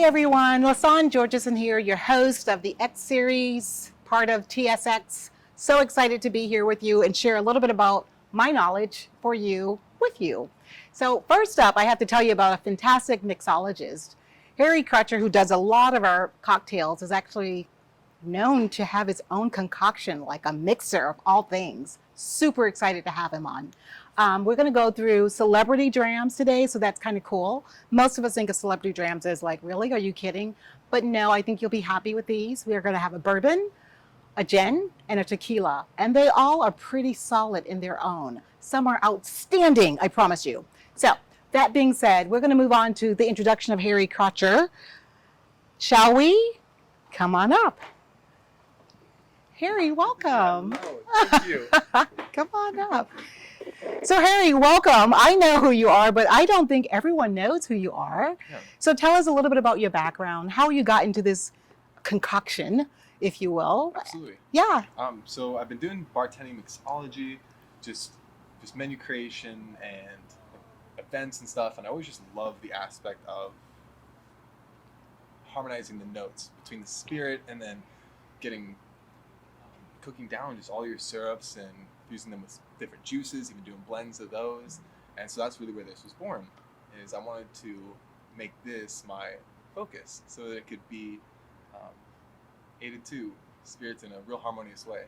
everyone, LaSawn Georgeson here, your host of the X series, part of TSX. So excited to be here with you and share a little bit about my knowledge for you, with you. So first up, I have to tell you about a fantastic mixologist. Harry Crutcher, who does a lot of our cocktails, is actually known to have his own concoction, like a mixer of all things. Super excited to have him on. We're going to go through celebrity drams today, so that's kind of cool. Most of us think of celebrity drams as like, really? Are you kidding? But no, I think you'll be happy with these. We are going to have a bourbon, a gin, and a tequila. And they all are pretty solid in their own. Some are outstanding, I promise you. So that being said, we're going to move on to the introduction of Harry Crutcher. Shall we? Come on up. Harry, welcome. Hello, thank you. Come on up. So Harry, welcome. I know who you are, but I don't think everyone knows who you are. Yeah. So tell us a little bit about your background, how you got into this concoction, if you will. Absolutely. Yeah. So I've been doing bartending, mixology, just menu creation and events and stuff, and I always just love the aspect of harmonizing the notes between the spirit and then getting cooking down just all your syrups and using them with different juices, even doing blends of those. And so that's really where this was born, is I wanted to make this my focus so that it could be aided to spirits in a real harmonious way.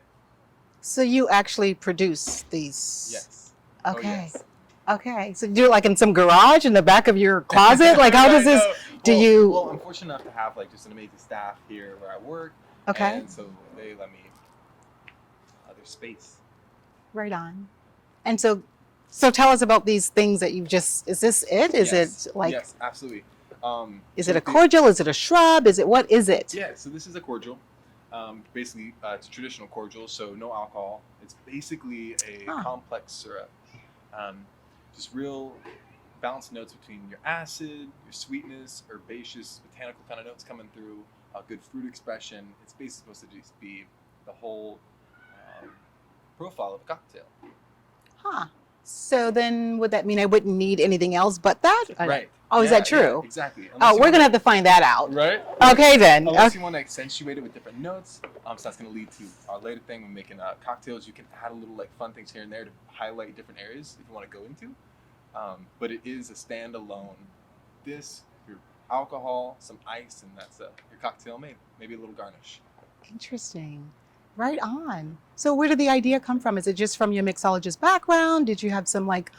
So you actually produce these? Yes. Okay. Oh, yes. Okay. So you do it like in some garage in the back of your closet? Like how does this, Well, I'm fortunate enough to have like just an amazing staff here where I work. Okay. And so they let me their space. Right on. And so tell us about these things that you've just, is this it? Is Yes. it like, Yes, absolutely. is so it a cordial? Is it a shrub? Is it, what is it? Yeah, so this is a cordial. Basically, it's a traditional cordial, so no alcohol. It's basically a complex syrup. Just real balanced notes between your acid, your sweetness, herbaceous, botanical kind of notes coming through, good fruit expression. It's basically supposed to just be the whole profile of a cocktail. Huh. So then would that mean I wouldn't need anything else but that? Right. Oh, is that true? Yeah, exactly. Oh, we're going to have to find that out. Right? Okay, then. Unless you want to accentuate it with different notes, so that's going to lead to our later thing when making cocktails. You can add a little like fun things here and there to highlight different areas if you want to go into. But it is a standalone. This, your alcohol, some ice, and that's your cocktail made. Maybe a little garnish. Interesting. Right on. So where did the idea come from? Is it just from your mixologist background? Did you have some like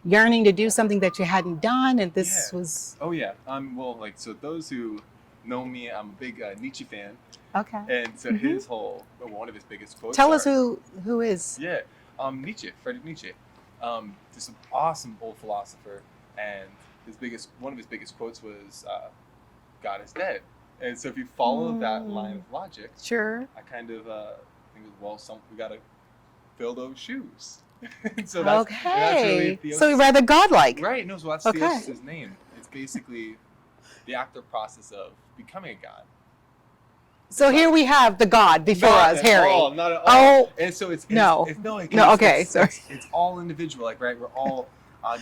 yearning to do something that you hadn't done and this was... Oh yeah. Well, like, so those who know me, I'm a big Nietzsche fan. Okay. And so his whole, one of his biggest quotes Tell us who is. Yeah. Nietzsche, Friedrich Nietzsche. Just an awesome old philosopher, and one of his biggest quotes was, God is dead. And so if you follow that line of logic, sure, I kind of think, well, we got to fill those shoes. So that's really THEOSIS. So rather godlike. Right. No, so that's THEOSIS' name. It's basically the active process of becoming a god. So here we have the God before us, Harry. Not at all. And so it's all individual. Like, right, we're all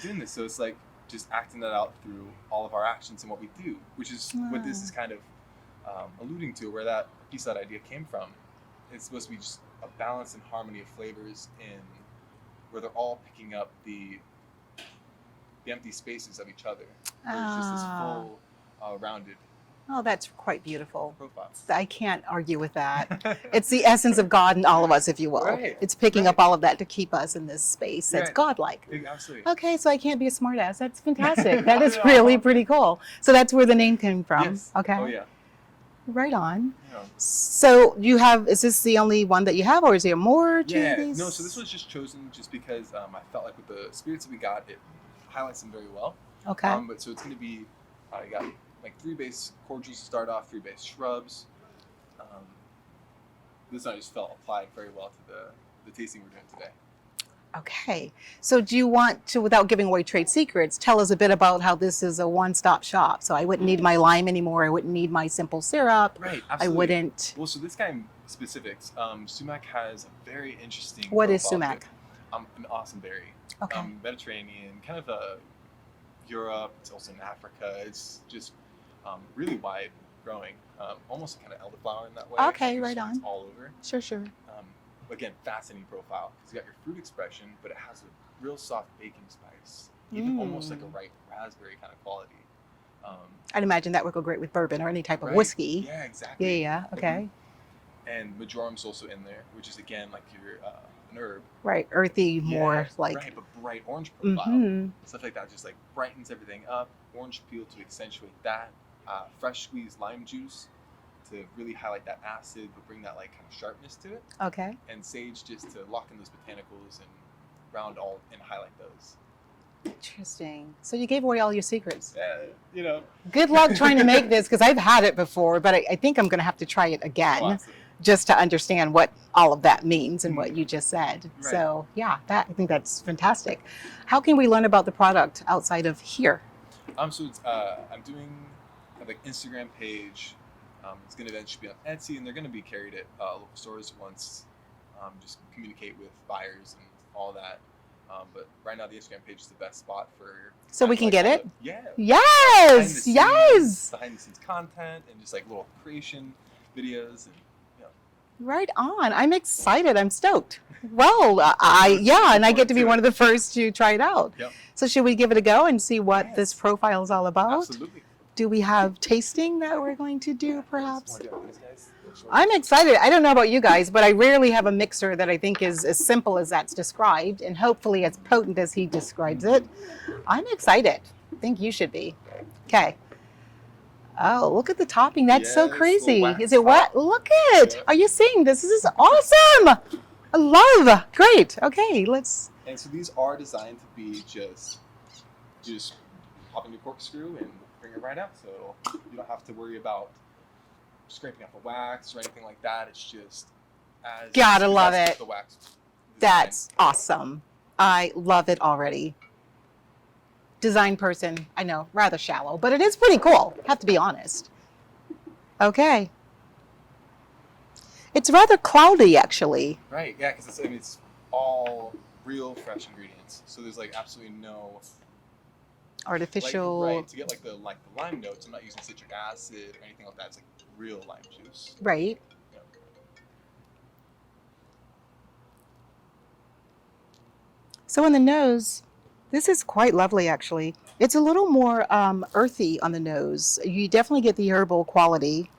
doing this. So it's like just acting that out through all of our actions and what we do, which is what this is kind of alluding to, where that piece of that idea came from. It's supposed to be just a balance and harmony of flavors where they're all picking up the empty spaces of each other. Where it's just this full, rounded. Oh, that's quite beautiful. Profile. I can't argue with that. It's the essence of God in all of us, if you will. Right. It's picking up all of that to keep us in this space that's godlike. Absolutely. Okay, so I can't be a smartass. That's fantastic. That is really pretty cool. So that's where the name came from. Yes. Okay. Oh, yeah. Right on. Yeah. So is this the only one that you have, or is there more to these? No, so this was just chosen just because I felt like with the spirits that we got, it highlights them very well. Okay. But so it's going to be, I got like 3 base cordials to start off, 3 base shrubs. This I just felt applied very well to the tasting we're doing today. Okay. So do you want to, without giving away trade secrets, tell us a bit about how this is a one-stop shop? So I wouldn't need my lime anymore. I wouldn't need my simple syrup. Right, absolutely. I wouldn't. Well, so this guy in specifics, sumac has a very interesting What is profile. sumac? An awesome berry. Okay. Mediterranean, kind of Europe. It's also in Africa. It's just really wide growing, almost kind of elderflower in that way. Okay, It's right just on. all over. Sure. Again, fascinating profile because you got your fruit expression, but it has a real soft baking spice, even almost like a ripe raspberry kind of quality. I'd imagine that would go great with bourbon or any type of Right. whiskey. Yeah, exactly. Yeah. Okay. And majorum's also in there, which is again like your an herb. Right. Earthy, more like. Right, but bright orange profile. Mm-hmm. Stuff like that just like brightens everything up. Orange peel to accentuate that. Fresh squeezed lime juice to really highlight that acid, but bring that like kind of sharpness to it. Okay. And sage just to lock in those botanicals and round all and highlight those. Interesting. So you gave away all your secrets. Yeah, Good luck trying to make this because I've had it before, but I think I'm going to have to try it again just to understand what all of that means and what you just said. Right. So yeah, I think that's fantastic. How can we learn about the product outside of here? So it's, I'm doing like Instagram page. It's going to eventually be on Etsy, and they're going to be carried at local stores once. Just communicate with buyers and all that. But right now, the Instagram page is the best spot for. So we can get it? Yeah. Yes. Behind the scenes content and just like little creation videos and. Right on. I'm excited. I'm stoked. Well, and I get to be one of the first to try it out. Yep. So should we give it a go and see what this profile is all about? Absolutely. Do we have tasting that we're going to do, perhaps? I'm excited. I don't know about you guys, but I rarely have a mixer that I think is as simple as that's described and hopefully as potent as he describes it. I'm excited. I think you should be. Okay. Oh, look at the topping. That's so crazy. Is it wet? Look at it. Are you seeing this? This is awesome. I love. Great. Okay, let's. And so these are designed to be just pop in your corkscrew and bring it right out. So you don't have to worry about scraping off the wax or anything like that. It's just as gotta love it. The wax That's awesome. I love it already. Design person, I know, rather shallow, but it is pretty cool. Have to be honest. Okay. It's rather cloudy, actually. Right. Yeah, because it's all real fresh ingredients. So there's like absolutely no artificial. Right. To get like the lime notes, I'm not using citric acid or anything like that. It's like real lime juice. Right. Yeah. So in the nose, this is quite lovely, actually. It's a little more earthy on the nose. You definitely get the herbal quality.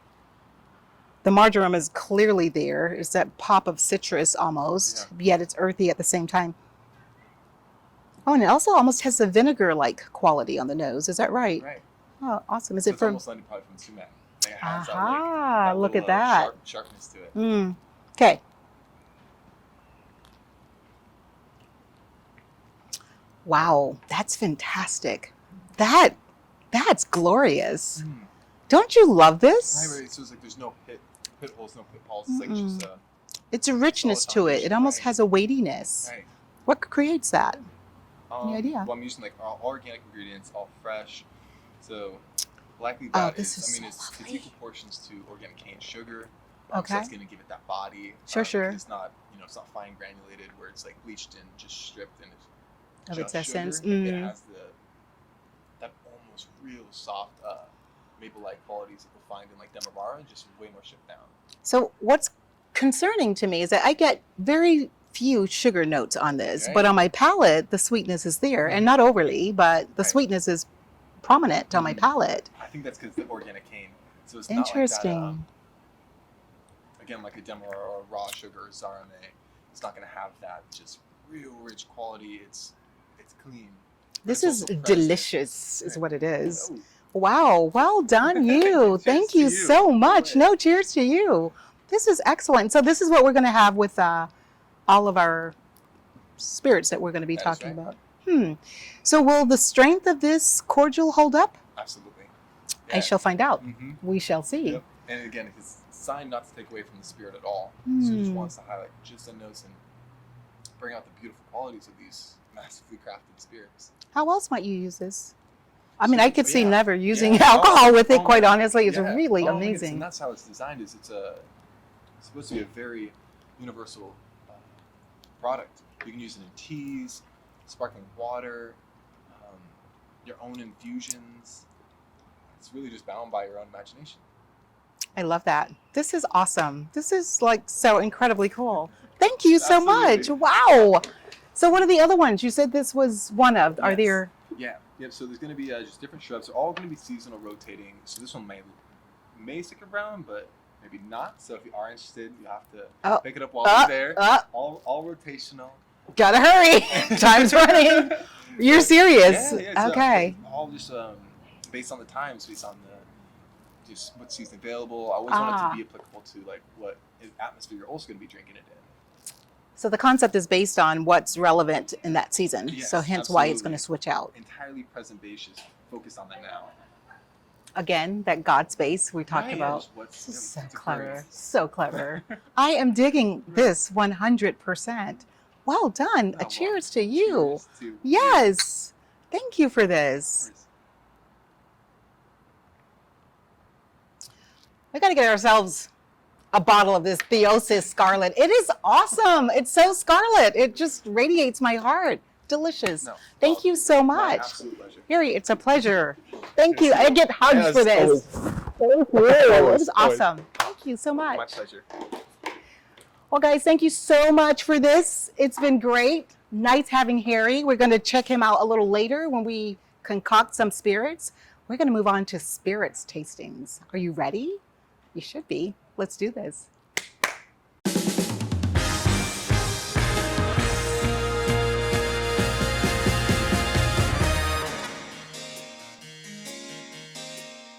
The marjoram is clearly there. It's that pop of citrus almost, yet it's earthy at the same time. Oh, and it also almost has a vinegar-like quality on the nose. Is that right? Right. Oh, awesome. Is so it from? It's almost like probably from sumac. It has that look little, at that. Sharpness to it. Okay. Wow, that's fantastic. That's glorious. Don't you love this? Right. So it's like there's no pit holes, no pitfalls. It's like it's just it's a richness to it. It almost has a weightiness. Right. What creates that? Any idea? Well, I'm using like all organic ingredients, all fresh. So likely that this is, is I mean, so it's lovely. equal portions to organic cane sugar. Okay. So that's going to give it that body. Sure. It's not, it's not fine granulated where it's like bleached and just stripped and it's Of its just essence. sugar. It has that almost real soft maple-like qualities that you'll find in like Demerara, just way more stripped down. So what's concerning to me is that I get very few sugar notes on this, but on my palate, the sweetness is there, and not overly, but the sweetness is prominent on my palate. I think that's because the organic cane. So it's Interesting. Not like that, again, like a Demerara or raw sugar or Zarame, it's not going to have that just real rich quality. It's clean. This is delicious, is what it is. Oh. Wow, well done you. Thank you so much. No, cheers to you. This is excellent. So this is what we're going to have with all of our spirits that we're going to be talking about. So will the strength of this cordial hold up? Absolutely. I shall find out. We shall see. Yep. And again, it's designed not to take away from the spirit at all. So it just wants to highlight just the notes and bring out the beautiful qualities of these massively crafted spirits. How else might you use this? I mean, I could see never using alcohol with it, quite honestly. It's really amazing. And that's how it's designed. It's supposed to be a very universal product. You can use it in teas, sparkling water, your own infusions. it's really just bound by your own imagination. I love that. This is awesome. This is like so incredibly cool. Thank you so much. Absolutely. Wow. So what are the other ones? You said this was one of. Are Yes. there? Yeah. Yep. So there's going to be just different shrubs. They're all going to be seasonal rotating. So this one may stick around, but maybe not. So if you are interested, you have to pick it up while you're there. All rotational. Gotta hurry. Time's running. You're serious? Yeah. Okay. So all just based on the times, based on just what season available. I always want it to be applicable to like what atmosphere you're also going to be drinking it in. So the concept is based on what's relevant in that season. Yes, So hence why it's going to absolutely. switch out. Entirely present-based, focused on the now. Again, that God space we talked Right, about. just what's- This is so what's clever. occurring. So clever. I am digging this 100%. Well done. A Oh, cheers well, to you. cheers to you. Yes. Thank you for this. Of course. We got to get ourselves a bottle of this THEOSIS Scarlet. It is awesome. It's so scarlet. It just radiates my heart. Delicious. No, Thank you so my much. absolute pleasure. Harry, it's a pleasure. Thank you. I get hugs Yes, for this. always. Thank you. It Always, was always. awesome. Thank you so much. My pleasure. Well, guys, thank you so much for this. It's been great. Nice having Harry. We're going to check him out a little later when we concoct some spirits. We're going to move on to spirits tastings. Are you ready? You should be. Let's do this.